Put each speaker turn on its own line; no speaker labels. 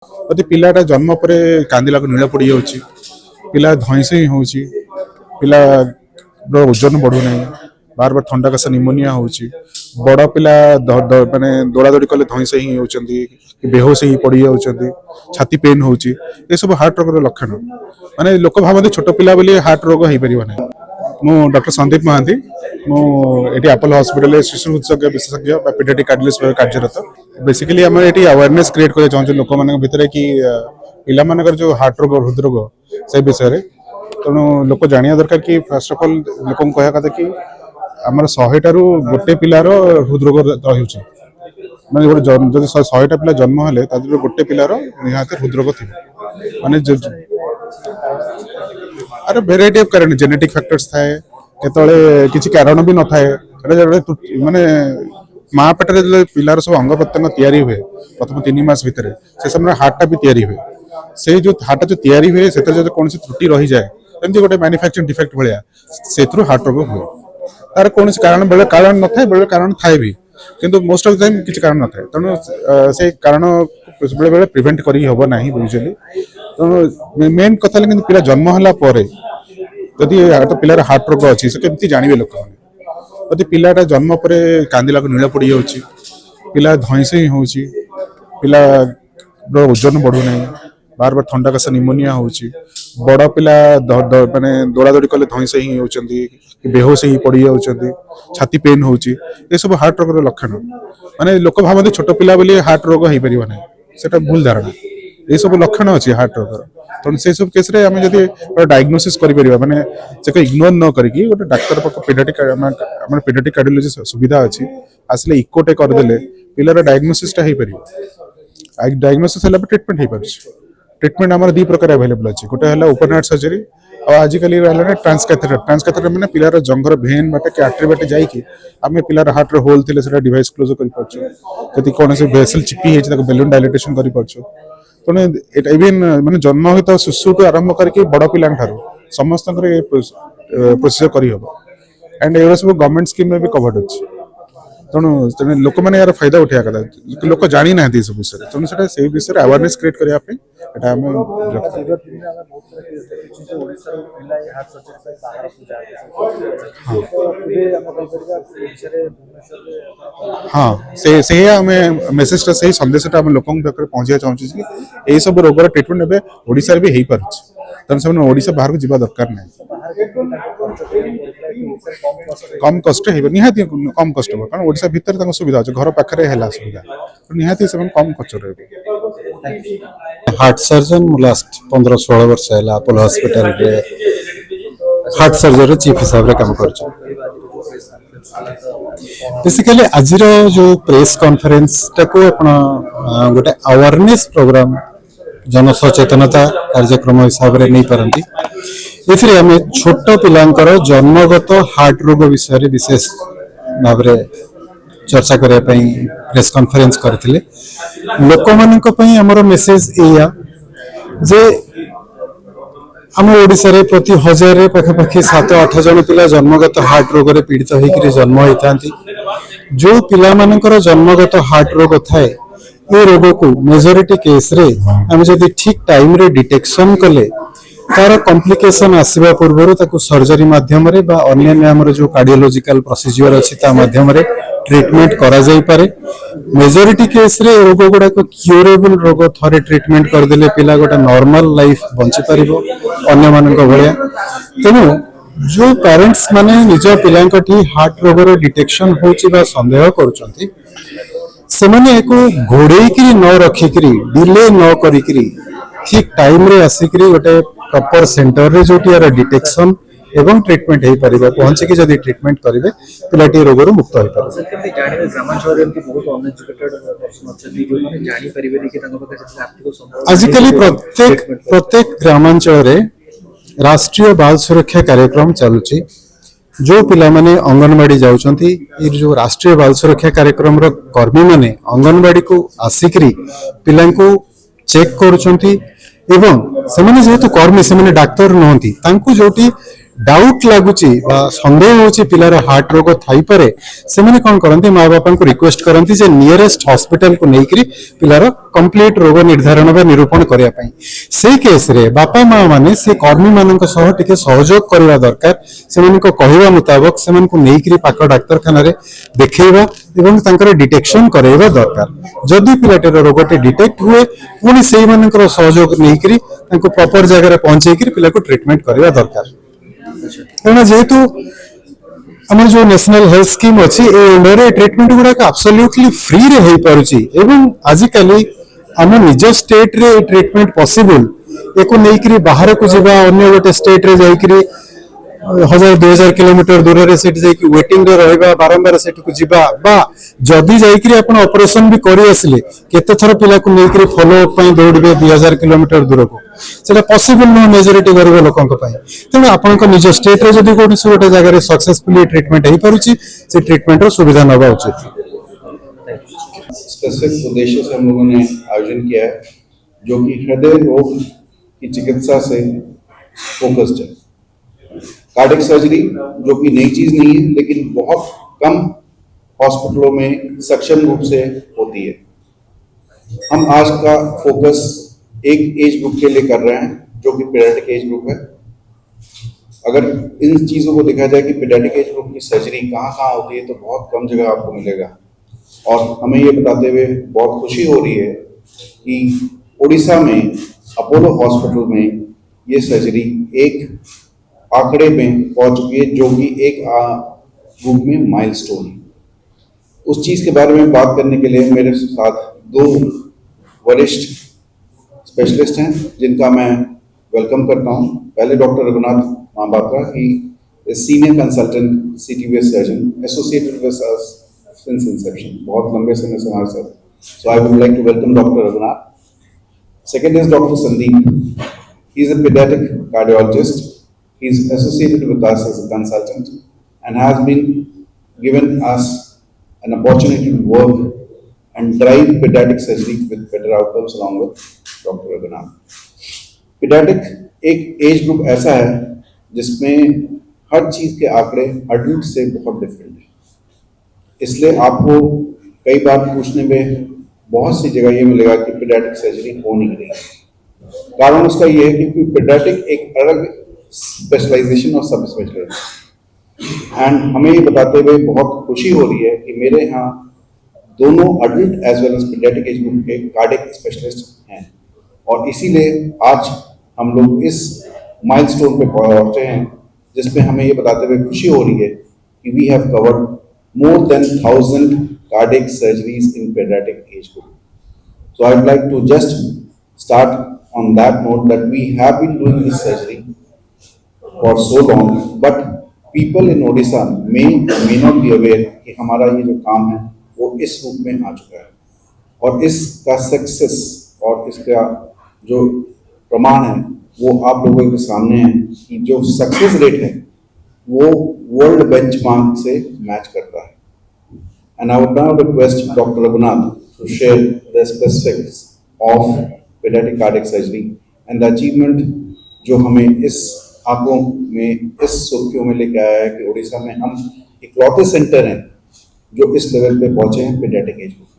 ଯଦି ପିଲାଟା ଜନ୍ମ ପରେ କାନ୍ଦିଲାକୁ ନୀଳ ପଡ଼ିଯାଉଛି, ପିଲା ଧଇଁସଇଁ ହେଉଛି, ପିଲାର ଓଜନ ବଢ଼ୁନାହିଁ, ବାର ବାର ଥଣ୍ଡା କାଶ ନିମୋନିଆ ହେଉଛି, ବଡ଼ ପିଲା ମାନେ ଦୌଡ଼ାଦୌଡ଼ି କଲେ ଧଇଁସଇଁ ହେଉଛନ୍ତି, ବେହୋସ ହେଇ ପଡ଼ିଯାଉଛନ୍ତି, ଛାତି ପେନ୍ ହେଉଛି, ଏସବୁ ହାର୍ଟ ରୋଗର ଲକ୍ଷଣ। ମାନେ ଲୋକ ଭାବନ୍ତି ଛୋଟ ପିଲା ବୋଲି ହାର୍ଟ ରୋଗ ହେଇପାରିବ ନାହିଁ। ମୁଁ ଡକ୍ଟର ସନ୍ଦୀପ ମହାନ୍ତି, ମୁଁ ଏଠି ଆପୋଲୋ ହସ୍ପିଟାଲ ଶିଶୁ ଚିକିତ୍ସକ ବିଶେଷଜ୍ଞ ବା ପିଡ଼ିଆଟ୍ରିକ୍ କାର୍ଡ଼ିଓଲଜିଷ୍ଟ ଭାବେ କାର୍ଯ୍ୟରତ। ବେସିକାଲି ଆମେ ଏଠି ଆୱାରନେସ୍ କ୍ରିଏଟ୍ କରିବାକୁ ଚାହୁଁଛୁ ଲୋକମାନଙ୍କ ଭିତରେ କି ପିଲାମାନଙ୍କର ଯେଉଁ ହାର୍ଟ ରୋଗ ହୃଦରୋଗ ସେ ବିଷୟରେ। ତେଣୁ ଲୋକ ଜାଣିବା ଦରକାର କି ଫାର୍ଷ୍ଟ ଅଫ୍ ଅଲ୍ ଲୋକଙ୍କୁ କହିବା କଥା କି ଆମର 100ଟାରୁ ଗୋଟେ ପିଲାର ହୃଦରୋଗ ରହିଛି। ମାନେ ଗୋଟେ ଯଦି 100ଟା ପିଲା ଜନ୍ମ ହେଲେ ତା ଦେହରୁ ଗୋଟେ ପିଲାର ନିହାତି ହୃଦରୋଗ ଥିବ। ମାନେ ଆରେ ଭେରାଇଟି ଅଫ୍ କାରଣ, ଜେନେଟିକ୍ ଫ୍ୟାକ୍ଟର୍ସ ଥାଏ, କେତେବେଳେ କିଛି କାରଣ ବି ନଥାଏ। ମାନେ ମା ପେଟରେ ଯେତେବେଳେ ପିଲାର ସବୁ ଅଙ୍ଗ ପ୍ରତ୍ୟଙ୍ଗ ତିଆରି ହୁଏ ପ୍ରଥମ 3 ମାସ ଭିତରେ, ସେ ସମୟରେ ହାର୍ଟଟା ବି ତିଆରି ହୁଏ। ସେଇ ଯେଉଁ ହାର୍ଟଟା ଯେଉଁ ତିଆରି ହୁଏ ସେଥିରେ ଯଦି କୌଣସି ତ୍ରୁଟି ରହିଯାଏ, ଏମିତି ଗୋଟେ ମ୍ୟାନୁଫ୍ୟାକ୍ଚରିଂ ଡିଫେକ୍ଟ ଭଳିଆ, ସେଥିରୁ ହାର୍ଟ ରୋଗ ହୁଏ। ତାର କୌଣସି କାରଣ ବେଳେ କାରଣ ନଥାଏ, ବେଳେ କାରଣ ଥାଏ ବି, କିନ୍ତୁ ମୋଷ୍ଟ ଅଫ୍ ଦ ଟାଇମ୍ କିଛି କାରଣ ନଥାଏ। ତେଣୁ ସେଇ କାରଣ ବେଳେ ବେଳେ ପ୍ରିଭେଣ୍ଟ କରି ହେବ ନାହିଁ ୟୁଜୁଆଲି। ତେଣୁ ମେନ୍ କଥା ହେଲା କିନ୍ତୁ ପିଲା ଜନ୍ମ ହେଲା ପରେ ଯଦି ପିଲାର ହାର୍ଟ ରୋଗ ଅଛି ସେ କେମିତି ଜାଣିବେ ଲୋକମାନେ? ଯଦି ପିଲାଟା ଜନ୍ମ ପରେ କାନ୍ଦିଲାକୁ ନୀଳ ପଡ଼ିଯାଉଛି, ପିଲା ଧଇଁସଇଁ ହେଉଛି, ପିଲାର ଓଜନ ବଢ଼ୁନାହିଁ, ବାର ବାର ଥଣ୍ଡା କାଶ ନିମୋନିଆ ହେଉଛି, ବଡ଼ ପିଲା ମାନେ ଦୌଡ଼ାଦୌଡ଼ି କଲେ ଧଇଁସଇଁ ହେଉଛନ୍ତି, ବେହୋସ ହେଇ ପଡ଼ିଯାଉଛନ୍ତି, ଛାତି ପେନ୍ ହେଉଛି, ଏସବୁ ହାର୍ଟ ରୋଗର ଲକ୍ଷଣ। ମାନେ ଲୋକ ଭାବନ୍ତି ଛୋଟ ପିଲା ବୋଲି ହାର୍ଟ ରୋଗ ହେଇପାରିବ ନାହିଁ, ସେଟା ଭୁଲ ଧାରଣା। ଏସବୁ ଲକ୍ଷଣ ଅଛି ହାର୍ଟ ରୋଗର। ତେଣୁ ସେସବୁ କେସ୍ରେ ଆମେ ଯଦି ଡାଇଗ୍ନୋସିସ୍ କରିପାରିବା, ମାନେ ସେ ଇଗ୍ନୋର ନ କରିକି ଗୋଟେ ଡାକ୍ତର ପାଖ ଆମର ପିଡ଼ିଆଟ୍ରିକ୍ କାର୍ଡ଼ିଓଲୋଜି ସୁବିଧା ଅଛି, ଆସିଲେ ଇକୋଟେ କରିଦେଲେ ପିଲାର ଡାଇଗ୍ନୋସିସ୍ଟା ହେଇପାରିବ। ଡାଇଗ୍ନୋସିସ୍ ହେଲା ପରେ ଟ୍ରିଟମେଣ୍ଟ ହେଇପାରୁଛି। ଟ୍ରିଟମେଣ୍ଟ ଆମର 2 ପ୍ରକାର ଆଭେଲେବଲ୍ ଅଛି। ଗୋଟେ ହେଲା ଓପନ୍ ହାର୍ଟ ସର୍ଜରୀ, ଆଉ ଆଜିକାଲି ହେଲା ଟ୍ରାନ୍ସକାଥେଟର। ଟ୍ରାନ୍ସକାଥେଟର ମାନେ ପିଲାର ଜଙ୍ଘର ଭେନ୍ ବାଟେ କି ଆର୍ଟେରୀ ବାଟେ ଯାଇକି ଆମେ ପିଲାର ହାର୍ଟର ହୋଲ୍ ଥିଲେ ସେଟା ଡିଭାଇସ୍ କ୍ଲୋଜ୍ କରିପାରୁଛୁ। ଯଦି କୌଣସି ଭେସେଲ୍ ଚିପି ହେଇଛି ତାକୁ ବେଲୁନ୍ ଡାଇଲେଟେସନ୍ କରିପାରୁଛୁ। ତେଣୁ ଏଇଟା ଇଭେନ୍ ମାନେ ଜନ୍ମ ହୋଇଥିବା ଶିଶୁଠୁ ଆରମ୍ଭ କରିକି ବଡ଼ ପିଲାଙ୍କ ଠାରୁ ସମସ୍ତଙ୍କର ଏ ପ୍ରୋସିଜର କରିହେବ। ଆଣ୍ଡ ଏଗୁଡ଼ା ସବୁ ଗଭର୍ଣ୍ଣମେଣ୍ଟ ସ୍କିମ୍ରେ ବି କଭର୍ଡ ଅଛି। ତେଣୁ ଲୋକମାନେ ଏହାର ଫାଇଦା ଉଠାଇବା କଥା। ଲୋକ ଜାଣିନାହାନ୍ତି ଏସବୁ ବିଷୟରେ, ତେଣୁ ସେଟା ସେଇ ବିଷୟରେ ଆୱାରନେସ୍ କ୍ରିଏଟ୍ କରିବା ପାଇଁ ଏଟା ଆମେ ହଁ ସେଇଆ ଆମେ ମେସେଜଟା ସେଇ ସନ୍ଦେଶଟା ଆମେ ଲୋକଙ୍କ ପାଖରେ ପହଞ୍ଚିବାକୁ ଚାହୁଁଛୁ ଯେ ଏହିସବୁ ରୋଗର ଟ୍ରିଟମେଣ୍ଟ ଏବେ ଓଡ଼ିଶାରେ ବି ହେଇପାରୁଛି। ତେଣୁ ସେମାନେ ଓଡ଼ିଶା ବାହାରକୁ ଯିବା ଦରକାର ନାହିଁ। କମ୍ କଷ୍ଟ ହେଇବ, ନିହାତି କମ୍ କଷ୍ଟ ହେବ, କାରଣ ଓଡ଼ିଶା ଭିତରେ ତାଙ୍କ ସୁବିଧା ଅଛି, ଘର ପାଖରେ ହେଲା ସୁବିଧା, ନିହାତି ସେମାନେ କମ୍ ଖର୍ଚ୍ଚ ରହିବ।
हार्ट सर्जन लास्ट 15-16 वर्ष है अपोलो हॉस्पिटल रे हार्ट सर्जरी चीफ हिसाब रे काम कर। बेसिकली आज जो प्रेस कॉन्फ्रेंस टाको गोटे अवेयरनेस प्रोग्राम जन सचेतनता कार्यक्रम हिसाब रे नहीं पारंती। एथिरे हमें छोट पिलांकर जन्मगत हार्ट रोग विषय विशेष भाव चर्चा करने प्रेस कॉन्फ्रेंस करथिले। लोक मानक पई हमर मेसेज एया जे आम ओडिसा रे प्रति 1000 पाखापाखि 7-8 जन पिला जन्मगत हार्ट रोग रे पीड़ित होकर जन्म होता। जो पिला मानकर जन्मगत हार्ट रोग थाए ये रोग को मेजोरिटी केस रे आम जदि ठीक टाइम रे डिटेक्शन कले तार कॉम्प्लिकेशन आसवा पूर्व ताकू सर्जरी माध्यम रे बा अन्य हमर जो कार्डियोलॉजिकल प्रोसीजर अछि ता माध्यम रे ट्रीटमेंट करा जाई पारे। मेजोरिटी केस रे रोग गुडा को क्यूरेबल रोग थरे ट्रीटमेंट कर देले पिला गोटा नॉर्मल लाइफ बंची परिबो अन्य मानक भलिया। तेनु जो पेरेंट्स माने निज पिलांकठी हार्ट रोग रो डिटेक्शन होची बा संदेह करूचंती से माने एको घोड़ेकी न रखिकरी डिले न करिकरी ठीक टाइम रे आसिकरी गोटे प्रॉपर सेंटर रे जोटी यार डिटेक्शन एवं ट्रीटमेंट हो पार पहुंची कि जब ट्रीटमेंट करेंगे पिलाटी रोग मुक्त हो पारे। आजिकली प्रत्येक ग्रामांचल राष्ट्रीय बाल सुरक्षा कार्यक्रम चलुची। जो पिला माने अंगनवाड़ी जाउचंती जो राष्ट्रीय बाल सुरक्षा कार्यक्रम रो कर्मी माने अंगनवाड़ी को आसिकरी पिलांको चेक करूचंती एवं सेमाने जेहेतु कर्मी सेमाने डाक्टर नहंती तांको जोटी डाउट लगुच सन्देह होची पिलार हार्ट रोग थाई पारे से माने कोन करंती माँ बापा को रिक्वेस्ट करंती जे नियरेस्ट हॉस्पिटल को नेकरी पिलार कंप्लीट रोग निर्धारण बा निरूपण करिया पई से केस रे बापा माँ माने से कर्मी मानक सह टिके सहयोग करबा दरकार से माने को कहवा मुताबिक से माने को नेकरी पाक डाक्तरखाना रे देखैबा एवं तांकर डिटेक्शन करेबा दरकार जदि पिलाटर रोगटे डिटेक्ट हुए पुणी सेही मानकर सहयोग नेकरी तांको प्रॉपर जगह रे पहुंचेकरी पिला को ट्रीटमेंट करबा दरकार कारण जेहेतु आम जो नेशनल हेल्थ स्कीम अच्छी इंडिया ट्रीटमेंट गुड़ाक एब्सोल्युटली फ्री रे हो पारुची एवं आजिकल आम निज स्टेट रे ट्रीटमेंट पॉसिबल एको नेकरी बाहर को जीवा अन्य गोटे स्टेट रे जाइकरी 1000-2000 किलोमीटर दूर रे सेट जाइकि वेटिंग रे रहबा बारंबार सेट को जीवा बा जदी जाइकरी अपन ऑपरेशन भी करी आसले केते थर पिला को नेकरी फॉलो अप पई दौड़बे 2000 किलोमीटर दूर को सेटा पॉसिबल न मेजॉरिटी गरीब लोकन को पई तेणु आपन को निज स्टेट रे जदी कोठी गोटे जगह रे सक्सेसफुली ट्रीटमेंट हे पारुची से ट्रीटमेंट रो सुविधा नबा उचित
स्पेसिफिक उद्देश्य से हम लोगों ने आयोजन किया है जो कि हृदय रोग की चिकित्सा से फोकस्ड है। कार्डियक सर्जरी जो कि नई चीज नहीं है लेकिन बहुत कम हॉस्पिटलों में सक्षम रूप से होती है। हम आज का फोकस एक एज ग्रुप के लिए कर रहे हैं जो कि पीडियाट्रिक एज ग्रुप है। अगर इन चीज़ों को देखा जाए कि पीडियाट्रिक एज ग्रुप की सर्जरी कहाँ कहाँ होती है तो बहुत कम जगह आपको मिलेगा और हमें ये बताते हुए बहुत खुशी हो रही है कि उड़ीसा में अपोलो हॉस्पिटल में ये सर्जरी एक आंकड़े में पहुंच चुकी है जो कि एक ग्रुप में माइलस्टोन है। उस चीज़ के बारे में बात करने के लिए मेरे साथ दो वरिष्ठ स्पेशलिस्ट हैं जिनका मैं वेलकम करता हूं। पहले doctor Raghunath Mahapatra he senior consultant CTVS surgeon associated with us since inception, बहुत लंबे समय से हमारे साथ। So I would like to welcome doctor Raghunath. Second is doctor Sandeep, he is a pediatric cardiologist. He is associated with us as a consultant and has been given us an opportunity to work and drive pediatric surgery with better outcomes along with Dr. Raghunath. Pediatric एक age group ऐसा है जिसमें हर चीज के आंकड़े adult से बहुत different है, इसलिए आपको कई बार पूछने में बहुत सी जगह ये मिलेगा कि पीडियाट्रिक सर्जरी हो नहीं रही। कारण उसका ये है कि पीडियाट्रिक एक अलग स्पेशलाइजेशन और सब स्पेशलाइजेशन एंड हमें ये बताते हुए बहुत खुशी हो रही है कि मेरे यहाँ दोनों adult as well as paediatric age group के कार्डियक स्पेशलिस्ट हैं और इसीलिए आज हम लोग इस माइलस्टोन पे पहुंचे हैं जिसमें हमें ये बताते हुए खुशी हो रही है कि we have covered more than 1,000 cardiac surgeries in pediatric age group. So I would like to just start on that note that we have been doing this surgery for so long, but people in Odisha may not be aware कि हमारा ये जो काम है वो इस रूप में आ चुका है और इसका सक्सेस और इसका जो प्रमाण है वो आप लोगों के सामने है कि जो सक्सेस रेट है वो वर्ल्ड बेंचमार्क से मैच करता है। And I would now request Dr. Raghunath to share the specifics of pediatric cardiac surgery and the achievement जो हमें इस आंकों में इस सुर्खियों में लेके आया है कि उड़ीसा में हम इकलौते सेंटर हैं जो इस लेवल पे पहुंचे हैं पीडियाट्रिक एज ग्रुप।